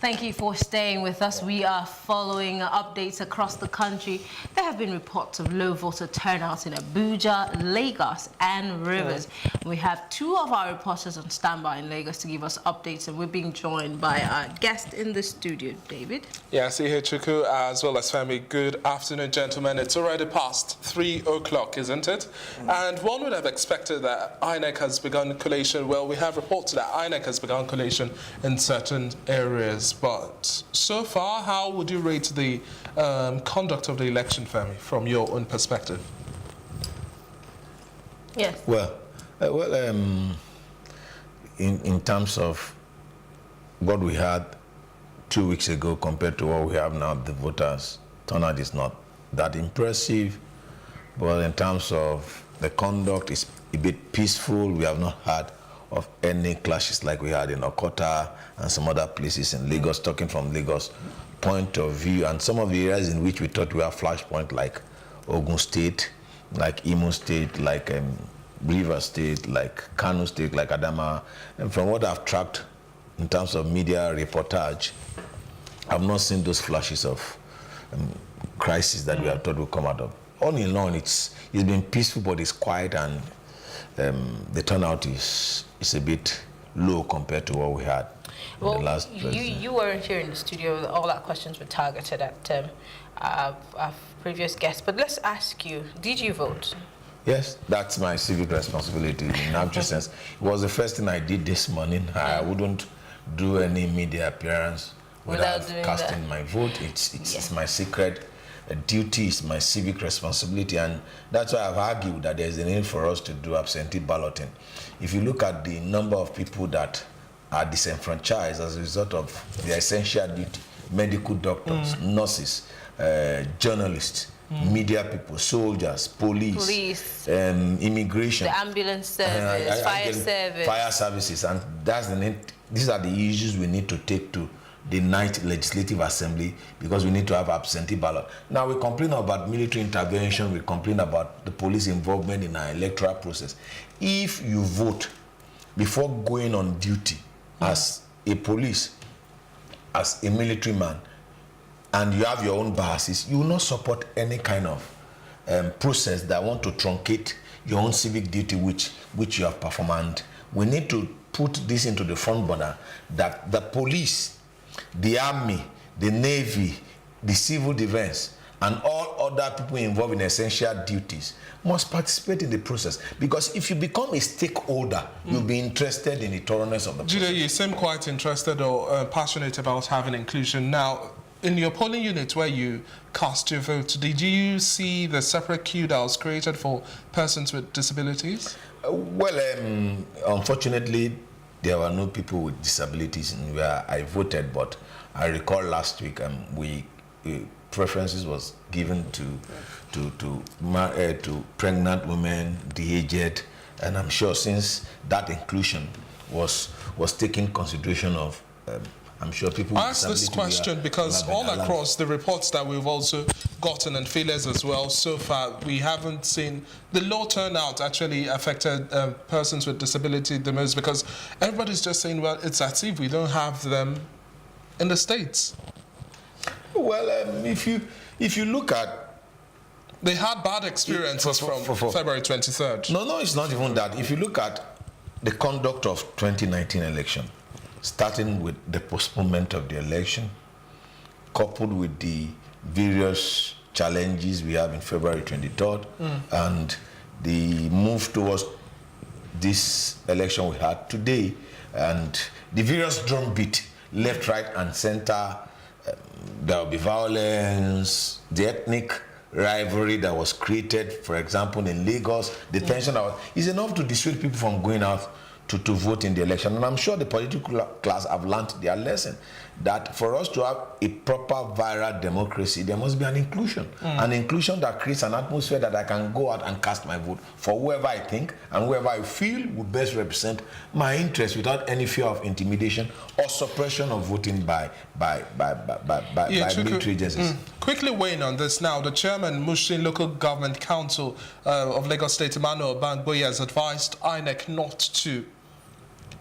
Thank you for staying with us. We are following updates across the country. There have been reports of low voter turnout in Abuja, Lagos, and Rivers. We have two of our reporters on standby in Lagos to give us updates, and we're being joined by our guest in the studio, David. Yeah, see here, Chuku, as well as Femi. Good afternoon, gentlemen. It's already past 3 o'clock, isn't it? And one would have expected that INEC has begun collation. Well, we have reports that INEC has begun collation in certain areas. But so far, how would you rate the conduct of the election, Femi, from your own perspective? Yes. In terms of what we had 2 weeks ago compared to what we have now, the voters turnout is not that impressive. But in terms of the conduct, it's a bit peaceful. We have not had of any clashes like we had in Okota and some other places in Lagos, talking from Lagos point of view, and some of the areas in which we thought we were flashpoint, like Ogun State, like Imo State, like River State, like Kano State, like Adama. And from what I've tracked in terms of media reportage, I've not seen those flashes of crisis that we have thought would come out of. All in all, it's been peaceful, but it's quiet, and the turnout is a bit low compared to what we had in the last president. You weren't here in the studio. All our questions were targeted at our previous guests. But let's ask you, did you vote? Yes, that's my civic responsibility in absolute sense. It was the first thing I did this morning. I wouldn't do any media appearance without casting my vote. It's my secret duty, is my civic responsibility, and that's why I've argued that there's a need for us to do absentee balloting. If you look at the number of people that are disenfranchised as a result of their essential duty, medical doctors, nurses, journalists, media people, soldiers, police, immigration, the ambulance service, fire services, and that's the need. These are the issues we need to take to the ninth Legislative Assembly, because we need to have absentee ballot. Now, we complain about military intervention, we complain about the police involvement in our electoral process. If you vote before going on duty as a police, as a military man, and you have your own biases, you will not support any kind of process that want to truncate your own civic duty which you have performed. We need to put this into the front burner, that the police, the army, the navy, the civil defense, and all other people involved in essential duties must participate in the process. Because if you become a stakeholder, you'll be interested in the thoroughness of the process. Julia, you seem quite interested or passionate about having inclusion. Now, in your polling unit where you cast your vote, did you see the separate queue that was created for persons with disabilities? Unfortunately, there were no people with disabilities where I voted, but I recall last week preferences was given to pregnant women, the aged, and I'm sure since that inclusion was taken consideration of, I'm sure people. I ask this question because all across the reports that we've also gotten and feelers as well, so far we haven't seen the low turnout actually affected persons with disability the most, because everybody's just saying, well, it's as if we don't have them in the States. Well, if you look at, they had bad experiences from February 23rd. No, it's not even that. If you look at the conduct of 2019 election, starting with the postponement of the election, coupled with the various challenges we have in February 23rd, and the move towards this election we had today, and the various drumbeat, left, right, and center, there will be violence, the ethnic rivalry that was created, for example, in Lagos, the tension that is enough to dissuade people from going out to vote in the election. And I'm sure the political class have learned their lesson, that for us to have a proper viral democracy, there must be an inclusion. An inclusion that creates an atmosphere that I can go out and cast my vote for whoever I think and whoever I feel would best represent my interests without any fear of intimidation or suppression of voting by military agencies. Quickly weighing on this now, the chairman, Mushin Local Government Council of Lagos State, Emmanuel Bangboye, has advised INEC not to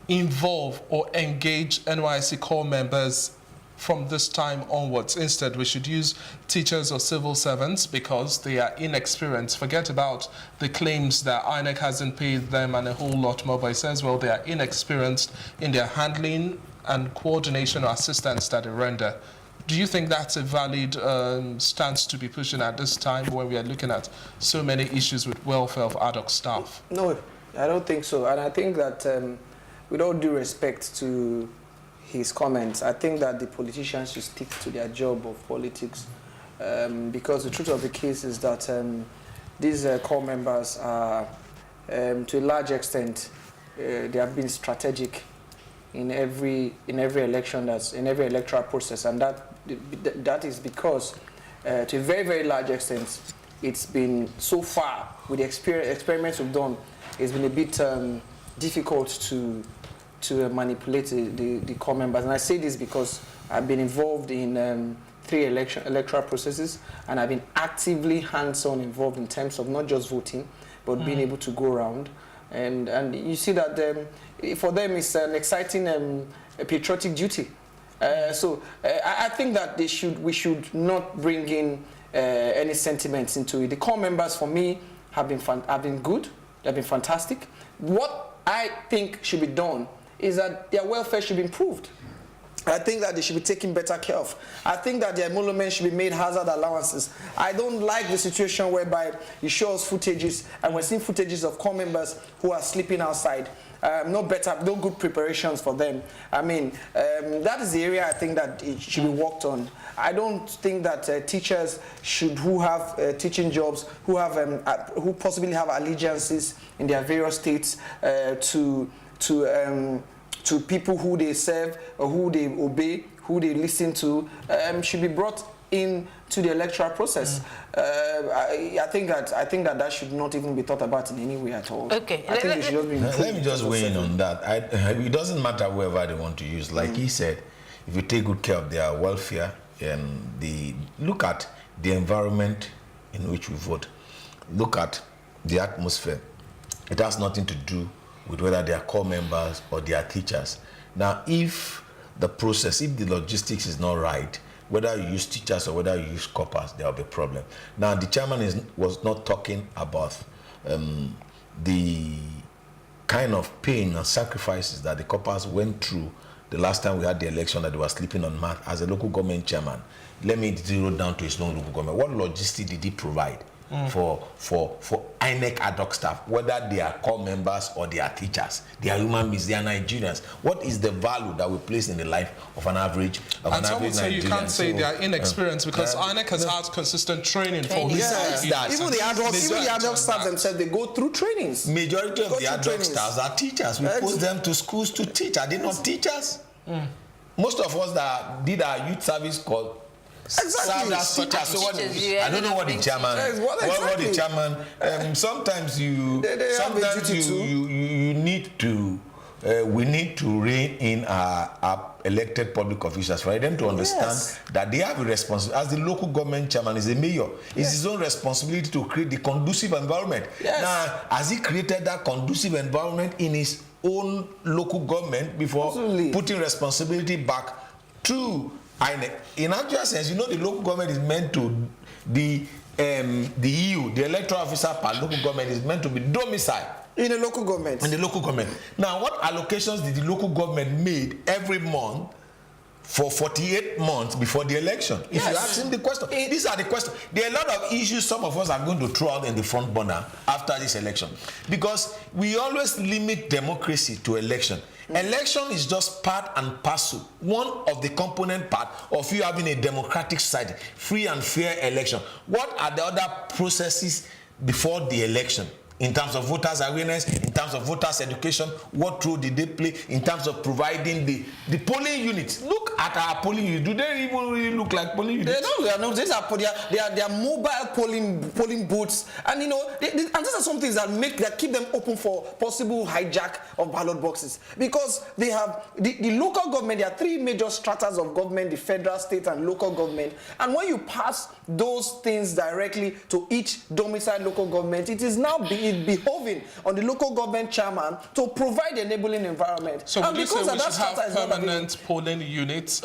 involve or engage NYSC core members from this time onwards. Instead, we should use teachers or civil servants because they are inexperienced. Forget about the claims that INEC hasn't paid them and a whole lot more, but it says, well, they are inexperienced in their handling and coordination or assistance that they render. Do you think that's a valid stance to be pushing at this time when we are looking at so many issues with welfare of ad hoc staff? No, I don't think so. And I think that with all due respect to his comments, I think that the politicians should stick to their job of politics because the truth of the case is that these core members are, to a large extent, they have been strategic in every election, in every electoral process, and that is because to a very, very large extent, it's been so far with the experiments we've done, it's been a bit difficult to manipulate the core members. And I say this because I've been involved in 3 electoral processes, and I've been actively hands-on involved in terms of not just voting, but being able to go around. And you see that for them it's an exciting patriotic duty. So I think that we should not bring in any sentiments into it. The core members, for me, have been good. They've been fantastic. What I think should be done is that their welfare should be improved. I think that they should be taken better care of. I think that their emoluments should be made hazard allowances. I don't like the situation whereby you show us footages, and we're seeing footages of core members who are sleeping outside. No good preparations for them. I mean, that is the area I think that it should be worked on. I don't think that teachers who have teaching jobs, who possibly have allegiances in their various states to people who they serve or who they obey, who they listen to, should be brought in to the electoral process. I think that should not even be thought about in any way at all. Okay. I think they should just be Let me just weigh in on that. It doesn't matter whoever they want to use. Like he said, if you take good care of their welfare and look at the environment in which we vote, look at the atmosphere. It has nothing to do with whether they are core members or they are teachers. Now, if the process, if the logistics is not right, whether you use teachers or whether you use corpers, there will be a problem. Now, the chairman was not talking about the kind of pain and sacrifices that the corpers went through the last time we had the election, that they were sleeping on mat as a local government chairman. Let me zero down to his own local government. What logistics did he provide for INEC ad hoc staff, whether they are core members or they are teachers? They are human beings, they are Nigerians. What is the value that we place in the life of an average Nigerian? And some would say you can't say they are inexperienced because INEC has had consistent training for this. Even the ad hoc staff themselves, they go through trainings. Majority of the ad hoc staffs are teachers. We post them to schools to teach. Are they not teachers? Most of us that did our youth service called served as teachers. So I don't know what the chairman. What the chairman. Sometimes you need to. We need to rein in our elected public officials for them to understand that they have a responsibility. As the local government chairman is a mayor, it's his own responsibility to create the conducive environment. Now, has he created that conducive environment in his own local government before putting responsibility back to INEC? In actual sense, you know, the local government is meant to the EU, the electoral officer per local government is meant to be domiciled in a local government. In the local government. Now, what allocations did the local government made every month for 48 months before the election? If you ask him the question, these are the questions. There are a lot of issues some of us are going to throw out in the front burner after this election, because we always limit democracy to election. Election is just part and parcel, one of the component part of you having a democratic society, free and fair election. What are the other processes before the election? In terms of voters' awareness, in terms of voters' education, what role did they play in terms of providing the polling units? Look at our polling units. Do they even really look like polling units? They don't. These are mobile polling booths, and you know, and these are some things that keep them open for possible hijack of ballot boxes, because they have the local government. There are 3 major stratas of government: the federal, state, and local government. And when you pass those things directly to each domiciled local government, it is now behoving on the local government chairman to provide the enabling environment. So would you say we should have permanent polling units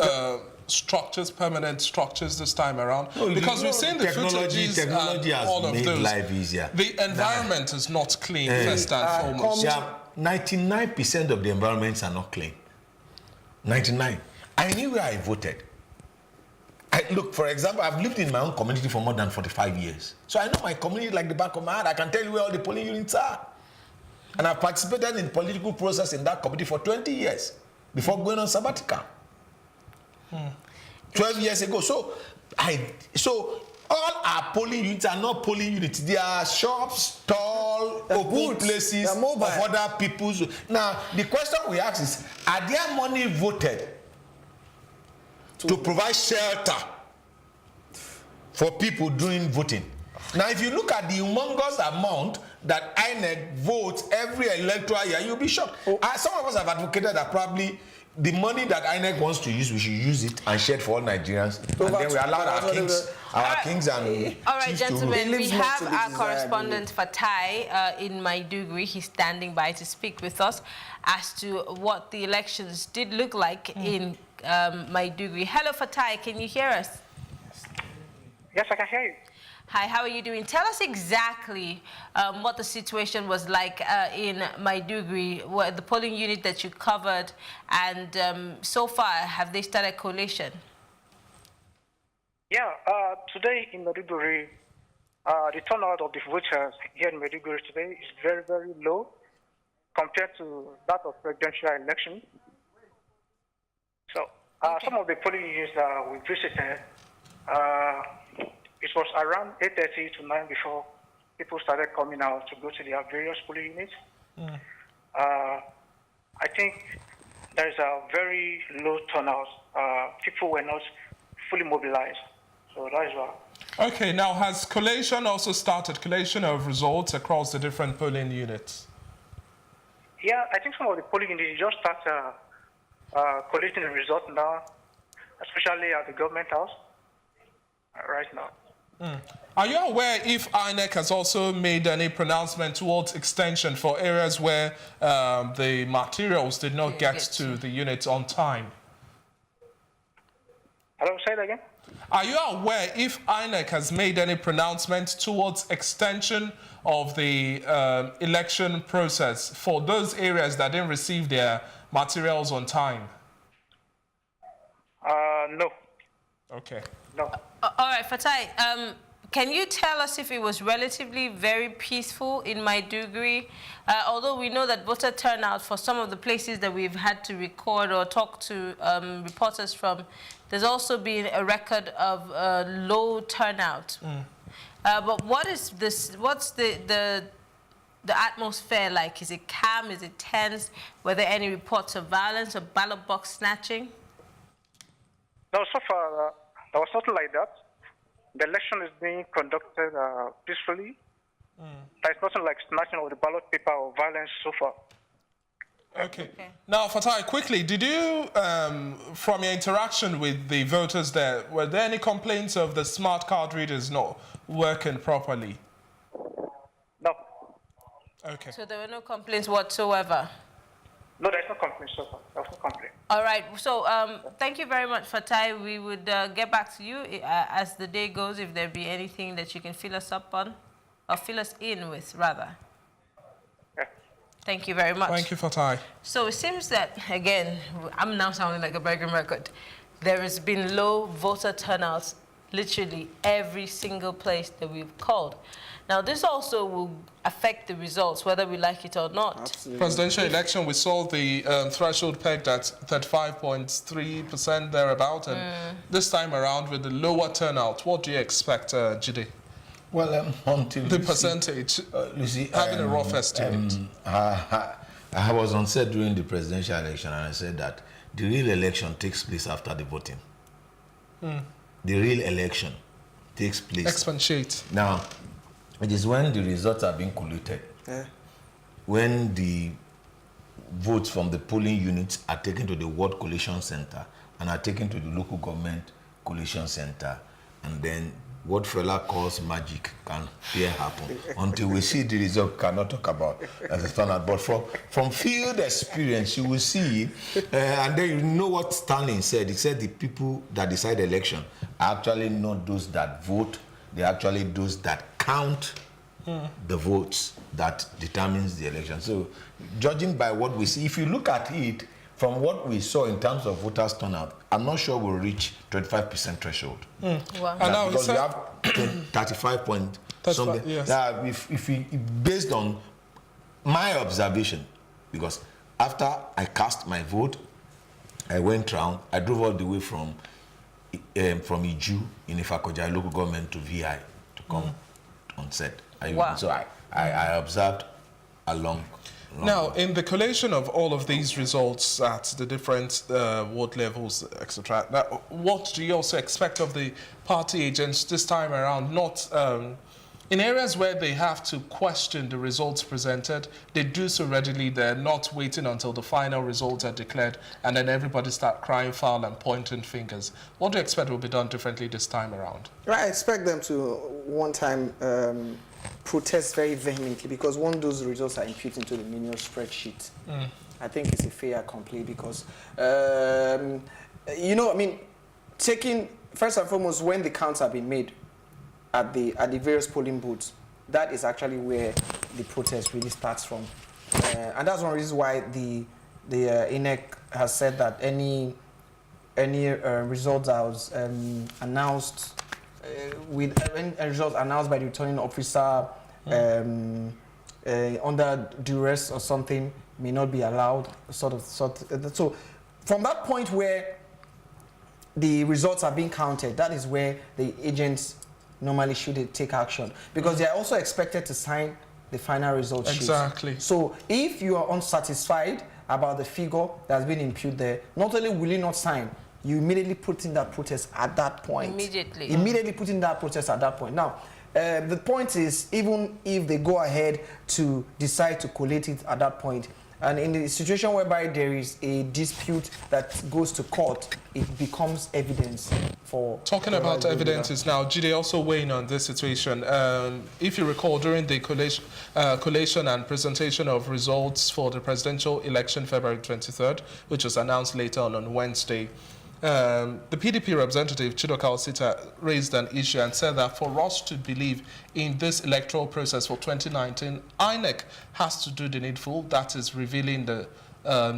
structures, permanent structures this time around? No, Because we've seen the footages technology and all has of made those. life easier. The environment is not clean, first and foremost. Yeah, 99% of the environments are not clean. 99. I knew where I voted. Look, for example, I've lived in my own community for more than 45 years. So I know my community like the back of my hand. I can tell you where all the polling units are. And I've participated in the political process in that community for 20 years before going on sabbatical. 12 years ago. So all our polling units are not polling units. They are shops, tall, open places of other people's. Now, the question we ask is, are their money voted to provide shelter for people doing voting? Now, if you look at the humongous amount that INEC votes every electoral year, you'll be shocked. Some of us have advocated that probably the money that INEC wants to use, we should use it and share it for all Nigerians. And then we allow our kings and all right, chiefs gentlemen, we have our desire, correspondent Fatai in Maiduguri. He's standing by to speak with us as to what the elections did look like in Maiduguri. Hello, Fatai, can you hear us? Yes, I can hear you. Hi, how are you doing? Tell us exactly what the situation was like in Maiduguri, the polling unit that you covered, and so far, have they started collation? Yeah, today in Maiduguri, the turnout of the voters here in Maiduguri today is very, very low compared to that of presidential election. So some of the polling units that we visited, it was around 8:30 to 9 before people started coming out to go to their various polling units. I think there is a very low turnout. People were not fully mobilized. So that is why. Okay, now has collation also started, collation of results across the different polling units? Yeah, I think some of the polling units just start collecting the results now, especially at the government house right now. Are you aware if INEC has also made any pronouncement towards extension for areas where the materials did not get to the units on time? Hello, say it again? Are you aware if INEC has made any pronouncement towards extension of the election process for those areas that didn't receive their materials on time? No. Okay. No. All right, Fatai, can you tell us if it was relatively very peaceful in Maiduguri? Although we know that voter turnout for some of the places that we've had to record or talk to reporters from, there's also been a record of low turnout. But what is this? What's the atmosphere like? Is it calm? Is it tense? Were there any reports of violence or ballot box snatching? No, so far there was nothing like that. The election is being conducted peacefully. There's nothing like snatching of the ballot paper or violence so far. Okay. Now, Fatai, quickly, did you, from your interaction with the voters there, were there any complaints of the smart card readers not working properly? No. Okay. So there were no complaints whatsoever? No, there's no complaint so far. There's no complaint. All right. So thank you very much, Fatai. We would get back to you as the day goes, if there be anything that you can fill us up on, or fill us in with, rather. Yeah. Thank you very much. Thank you, Fatai. So it seems that, again, I'm now sounding like a broken record. There has been low voter turnouts literally every single place that we've called. Now, this also will affect the results, whether we like it or not. Absolutely. Presidential election, we saw the threshold pegged at 35.3% thereabout, and this time around with the lower turnout, what do you expect, Jide? Well, until The percentage, having a rough estimate. I was on set during the presidential election, and I said that the real election takes place after the voting. The real election takes place. Expatiate. Now, it is when the results are being collated, when the votes from the polling units are taken to the ward collation center and are taken to the local government collation center, and then what Fela calls magic can here happen. Until we see the result, cannot talk about as a turnout. But from field experience, you will see, and then you know what Stalin said. He said the people that decide election are actually not those that vote. They're actually those that count the votes that determines the election. So, judging by what we see, if you look at it from what we saw in terms of voters turnout, I'm not sure we'll reach 25% threshold. Wow. And now because we have 35 point something. Yes. If we, based on my observation, because after I cast my vote, I went round. I drove all the way from Iju in Ifakojai local government to VI to come on set. Wow. So I observed along. Now, in the collation of all of these results at the different ward levels, etc., now, what do you also expect of the party agents this time around? Not in areas where they have to question the results presented, they do so readily. They're not waiting until the final results are declared and then everybody start crying foul and pointing fingers. What do you expect will be done differently this time around? I expect them to one time protest very vehemently, because once those results are imputed into the menial spreadsheet, I think it's a fait accompli, because you know, I mean, taking first and foremost, when the counts have been made at the various polling booths, that is actually where the protest really starts from, and that's one reason why the INEC has said that any results that was announced with any results announced by the returning officer under duress or something may not be allowed. So from that point where the results are being counted, that is where the agents normally should take action, because they are also expected to sign the final results sheet. Exactly. So if you are unsatisfied about the figure that's been imputed there, not only will you not sign, you immediately put in that protest at that point. Immediately put in that protest at that point. Now, the point is, even if they go ahead to decide to collate it at that point, and in the situation whereby there is a dispute that goes to court, it becomes evidence for... Talking about evidences now, Jide also weighing on this situation. If you recall, during the collation and presentation of results for the presidential election February 23rd, which was announced later on Wednesday, the PDP representative, Chidoka Osita, raised an issue and said that for us to believe in this electoral process for 2019, INEC has to do the needful, that is revealing the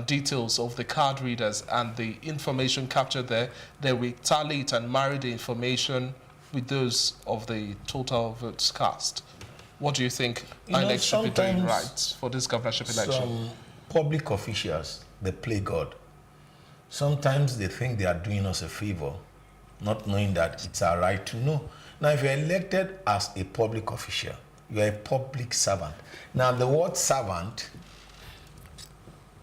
details of the card readers and the information captured there. They will tally it and marry the information with those of the total votes cast. What do you think INEC should be doing right for this governorship election? Some public officials, they play God. Sometimes they think they are doing us a favor, not knowing that it's our right to know. Now, if you're elected as a public official, you're a public servant. Now, the word servant,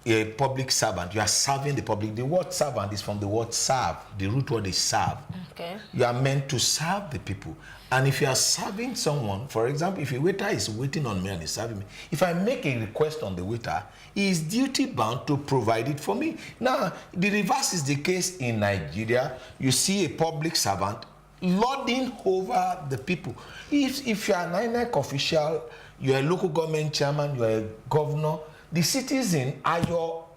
you're a public servant. You are serving the public. The word servant is from the word serve. The root word is serve. Okay. You are meant to serve the people. And if you are serving someone, for example, if a waiter is waiting on me and is serving me, if I make a request on the waiter, he is duty bound to provide it for me. Now, the reverse is the case in Nigeria. You see a public servant lording over the people. If you are an INEC official, you are a local government chairman, you are a governor, the citizen are your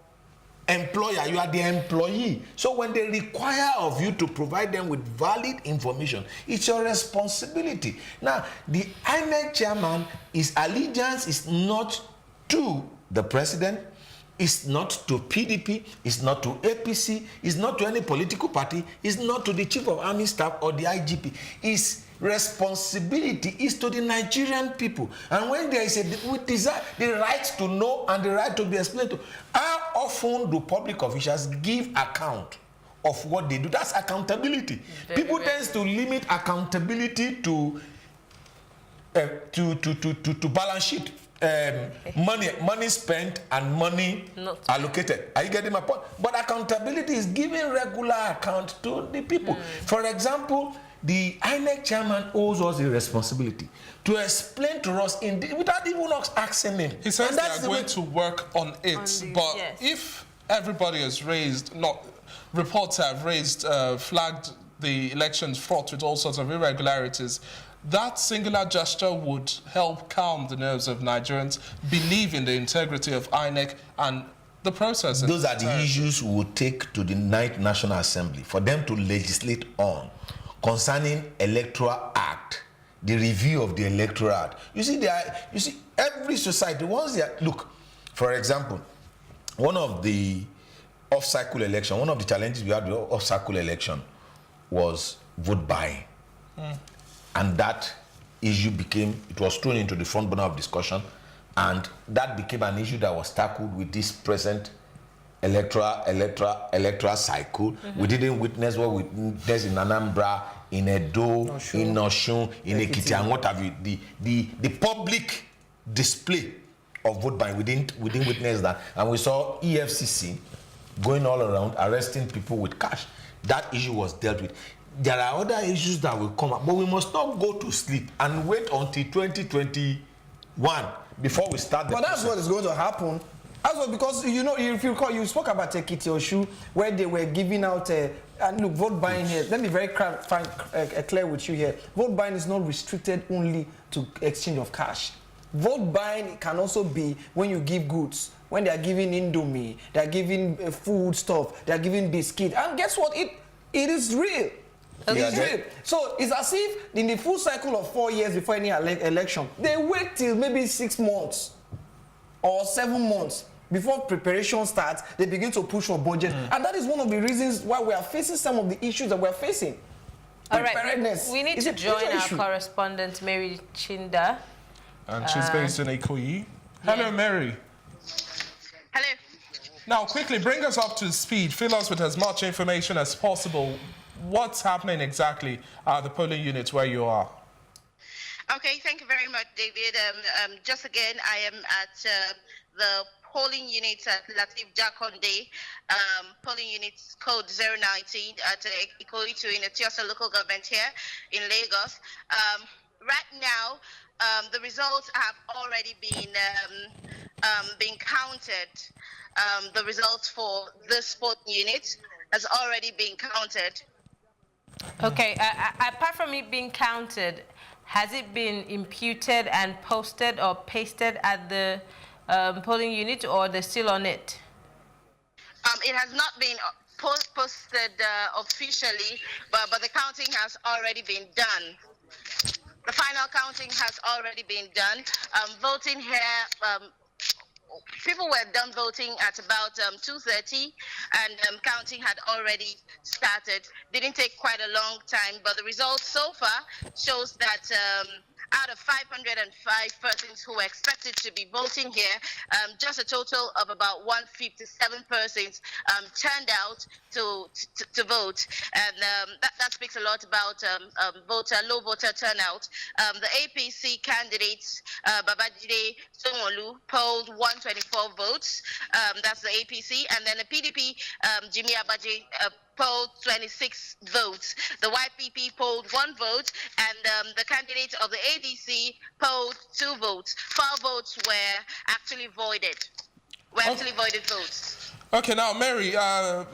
employer, you are the employee. So when they require of you to provide them with valid information, it's your responsibility. Now, the INEC chairman, his allegiance is not to the president, it's not to PDP, it's not to APC, it's not to any political party, it's not to the chief of army staff or the IGP. His responsibility is to the Nigerian people. And when there is we desire the right to know and the right to be explained to, how often do public officials give account of what they do? That's accountability. People tend to limit accountability to balance sheet. Money spent and money allocated. Are you getting my point? But accountability is giving regular account to the people. For example, the INEC chairman owes us a responsibility to explain to us without even us asking him. He says they are going to work on it, but if everybody has raised, reports have raised, flagged the elections fraught with all sorts of irregularities, that singular gesture would help calm the nerves of Nigerians, believe in the integrity of INEC and the process. Those are the issues we will take to the 9th National Assembly for them to legislate on concerning Electoral Act, the review of the Electoral Act. You see, every society, once they are, look, for example, one of the off-cycle election, one of the challenges we had with off-cycle election was vote buying. And that issue it was thrown into the front burner of discussion, and that became an issue that was tackled with this present electoral cycle. We didn't witness what we witnessed in Anambra, in Edo, in Osun, in Ekiti, and what have you. The public display of vote buying, we didn't witness that, and we saw EFCC going all around arresting people with cash. That issue was dealt with. There are other issues that will come up, but we must not go to sleep and wait until 2021 before we start the But that's process. what is going to happen. That's what, because, you know, if you recall, you spoke about Ekiti Osun, where they were giving out, and look, vote buying here, let me be very clear with you here. Vote buying is not restricted only to exchange of cash. Vote buying can also be when you give goods. When they are giving Indomie, they are giving food stuff, they are giving biscuit. And guess what? It is real. It is real. So it's as if in the full cycle of 4 years before any election, they wait till maybe 6 months or 7 months before preparation starts. They begin to push for budget. And that is one of the reasons why we are facing some of the issues that we are facing. All right, we need to join our correspondent, Mary Chinda. And she's based in Ikoyi. Hello, Mary. Hello. Now, quickly, bring us up to speed. Fill us with as much information as possible. What's happening exactly at the polling units where you are? Okay, thank you very much, David. Just again, I am at the polling units at Latif Jakonde, polling units code 019 at Ikoyi in the Tiosa local government here in Lagos. Right now, the results have already been counted. The results for this polling unit has already been counted. Okay, apart from it being counted, has it been imputed and posted or pasted at the polling unit, or they're still on it? It has not been posted officially, but the counting has already been done. The final counting has already been done. Voting here, people were done voting at about 2:30, and counting had already started. Didn't take quite a long time, but the results so far shows that out of 505 persons who were expected to be voting here, just a total of about 157 persons turned out to vote, and that speaks a lot about low voter turnout. The APC candidates, Babajide Sanwo-Olu, polled 124 votes. That's the APC, and then the PDP, Jimmy Abaji, polled 26 votes. The YPP polled 1 vote, and the candidate of the ADC polled 2 votes. 4 votes were actually voided. Voided votes. Okay, now, Mary, are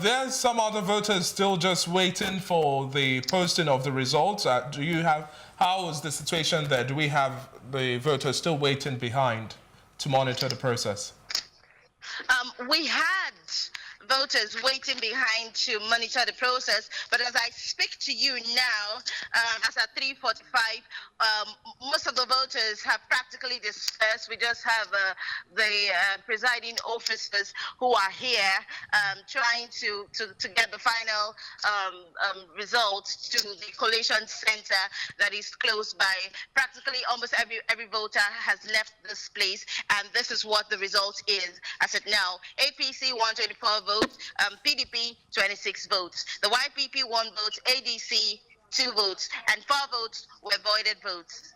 there some other voters still just waiting for the posting of the results? How is the situation there? Do we have the voters still waiting behind to monitor the process? We had voters waiting behind to monitor the process, but as I speak to you now, as at 3:45, most of the voters have practically dispersed. We just have the presiding officers who are here trying to get the final results to the collation center that is close by. Practically almost every voter has left this place, and this is what the result is as it now. APC 124 votes, PDP 26 votes. The YPP 1 vote, ADC 2 votes, and 4 votes were voided votes.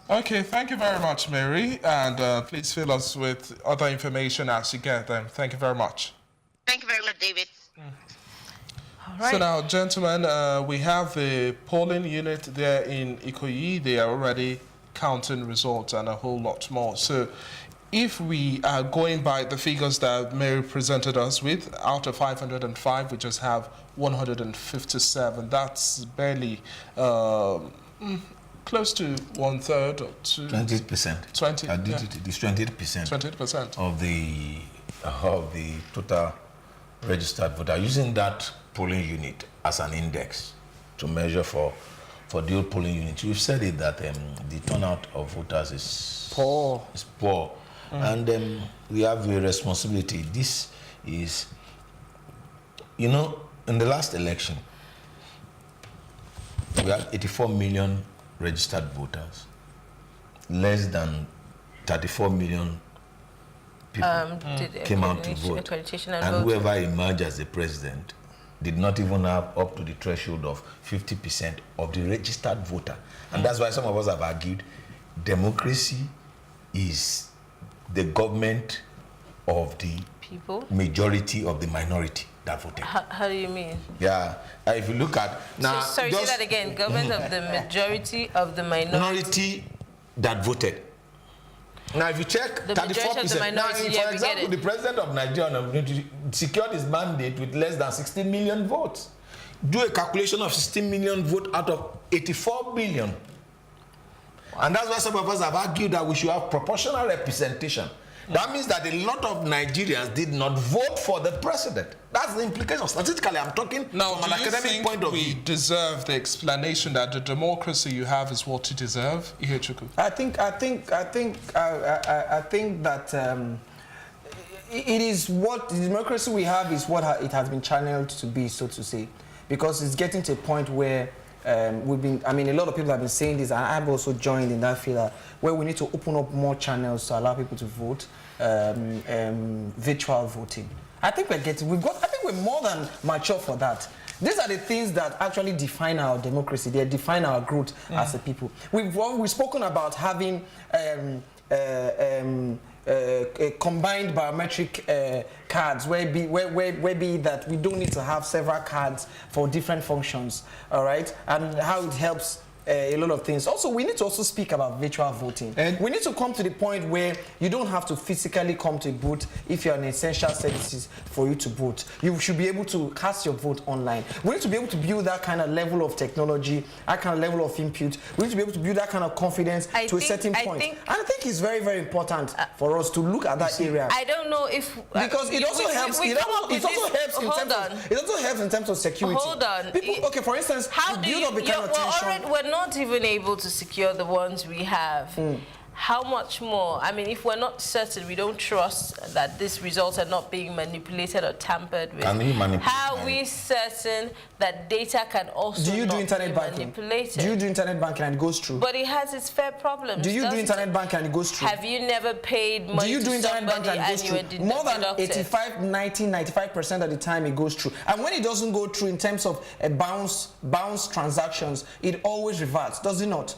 Okay, thank you very much, Mary, and please fill us with other information as you get them. Thank you very much. Thank you very much, David. All right. So now, gentlemen, we have the polling unit there in Ikoyi. They are already counting results and a whole lot more. So if we are going by the figures that Mary presented us with, out of 505, we just have 157. That's barely close to 1/3 or 20%. 20. I did it. It's 28%. 20% of the total registered voter. Using that polling unit as an index to measure for the old polling unit, we've said it that the turnout of voters is poor. And we have a responsibility. This is, you know, in the last election, we had 84 million registered voters. Less than 34 million people came out to vote. And whoever emerged as the president did not even have up to the threshold of 50% of the registered voter. And that's why some of us have argued democracy is the government of the people, majority of the minority that voted. How do you mean? Yeah, if you look at now, sorry, say that again. Government of the majority of the minority that voted. Now, if you check the 34%, now, for example, the president of Nigeria secured his mandate with less than 60 million votes. Do a calculation of 60 million votes out of 84 billion. And that's why some of us have argued that we should have proportional representation. That means that a lot of Nigerians did not vote for the president. That's the implication. Statistically, I'm talking now, from an academic point of view. We deserve the explanation that the democracy you have is what you deserve, Ihechukwu? I think that it is what the democracy we have is what it has been channeled to be, so to say, because it's getting to a point where a lot of people have been saying this, and I've also joined in that field, where we need to open up more channels to allow people to vote, virtual voting. I think we're more than mature for that. These are the things that actually define our democracy. They define our growth as a people. We've spoken about having combined biometric cards, where be that we don't need to have several cards for different functions, all right, and how it helps a lot of things. Also, we need to also speak about virtual voting. And we need to come to the point where you don't have to physically come to a booth if you're an essential services for you to vote. You should be able to cast your vote online. We need to be able to build that kind of level of technology, that kind of level of input. We need to be able to build that kind of confidence to a certain point. And I think it's very, very important for us to look at that area. I don't know if because it also helps. It also helps in terms of security. Hold on. People, okay, for instance, how do you? We're not even able to secure the ones we have. How much more? I mean, if we're not certain, we don't trust that these results are not being manipulated or tampered with. How are we certain that data can also do internet banking? Manipulated? Do you do internet banking and it goes through? But it has its fair problems. Do you do internet banking and it goes through? Have you never paid money do you do to internet banking and it goes through? More than 85, 90, 95% of the time it goes through. And when it doesn't go through in terms of bounce transactions, it always reverts, does it not?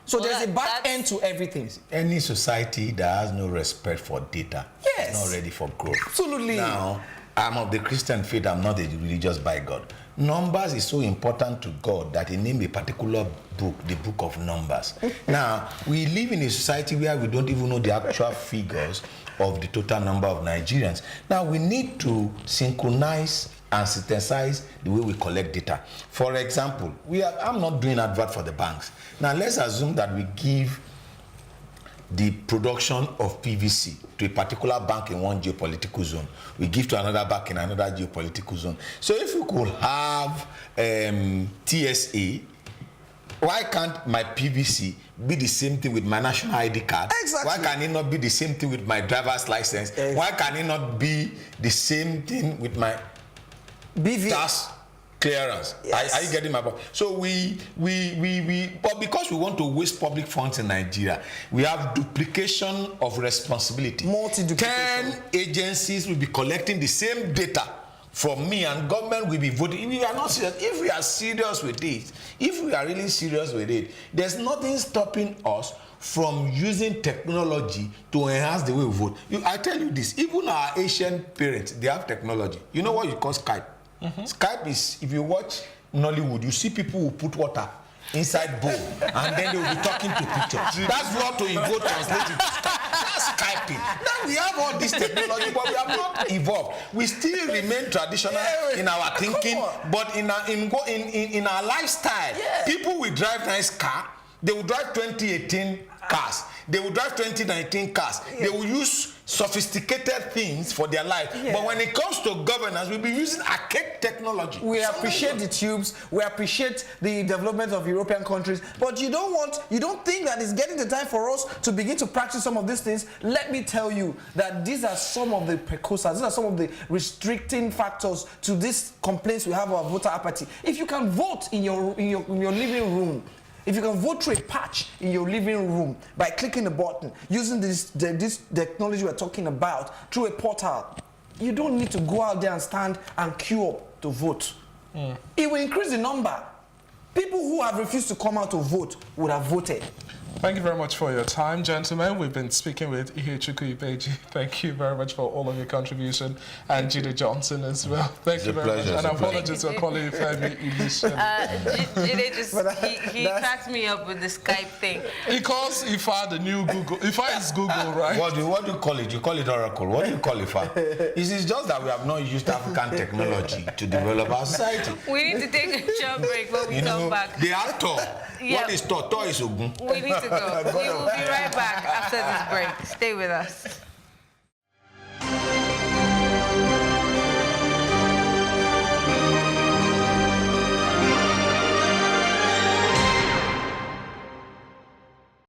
So there's a back end to everything. Any society that has no respect for data is not ready for growth. Absolutely. Now, I'm of the Christian faith, I'm not a religious by God. Numbers is so important to God that he named a particular book, the book of Numbers. Now, we live in a society where we don't even know the actual figures of the total number of Nigerians. Now, we need to synchronize and synthesize the way we collect data. For example, I'm not doing advert for the banks. Now let's assume that we give the production of PVC to a particular bank in one geopolitical zone. We give to another bank in another geopolitical zone. So if we could have TSA, why can't my PVC be the same thing with my national ID card? Exactly. Why can it not be the same thing with my driver's license? Exactly. Why can it not be the same thing with my BV tax clearance? Yes. Are you getting my point? So but because we want to waste public funds in Nigeria, we have duplication of responsibility. Multi-duplication. 10 agencies will be collecting the same data from me, and government will be voting. If we are not serious, if we are serious with it, if we are really serious with it, there's nothing stopping us from using technology to enhance the way we vote. I tell you this, even our Asian parents, they have technology. You know what you call Skype? Skype is, if you watch Nollywood, you see people who put water inside bowl and then they will be talking to pictures. That's what to vote translating. That's Skyping. we have all this technology, but we have not evolved. We still remain traditional in our thinking, but in our lifestyle. Yeah. People will drive nice car. They will drive 2018 cars. They will drive 2019 cars. Yeah. They will use sophisticated things for their life. Yeah. But when it comes to governance, we'll be using archaic technology. We appreciate the tubes. We appreciate the development of European countries. But you don't think that it's getting the time for us to begin to practice some of these things? Let me tell you that these are some of the precursors. These are some of the restricting factors to these complaints we have about voter apathy. If you can vote in your living room, if you can vote through a patch in your living room by clicking a button, using this technology we're talking about, through a portal, you don't need to go out there and stand and queue up to vote. It will increase the number. People who have refused to come out to vote would have voted. Thank you very much for your time, gentlemen. We've been speaking with Ihechukwu Ibeji. Thank you very much for all of your contribution, and Jide Johnson as well. Thank you very much. And apologies for calling you Femi Ibisha. Jide he cracked me up with the Skype thing. He calls Ifa the new Google. Ifa is Google, right? What do you call it? You call it Oracle. What do you call Ifa? It's just that we have not used African technology to develop our society. We need to take a short break when we come back. The actor. Yeah. What is Tor? Tor is Ogun. We need to go. We will be right back after this break. Stay with us.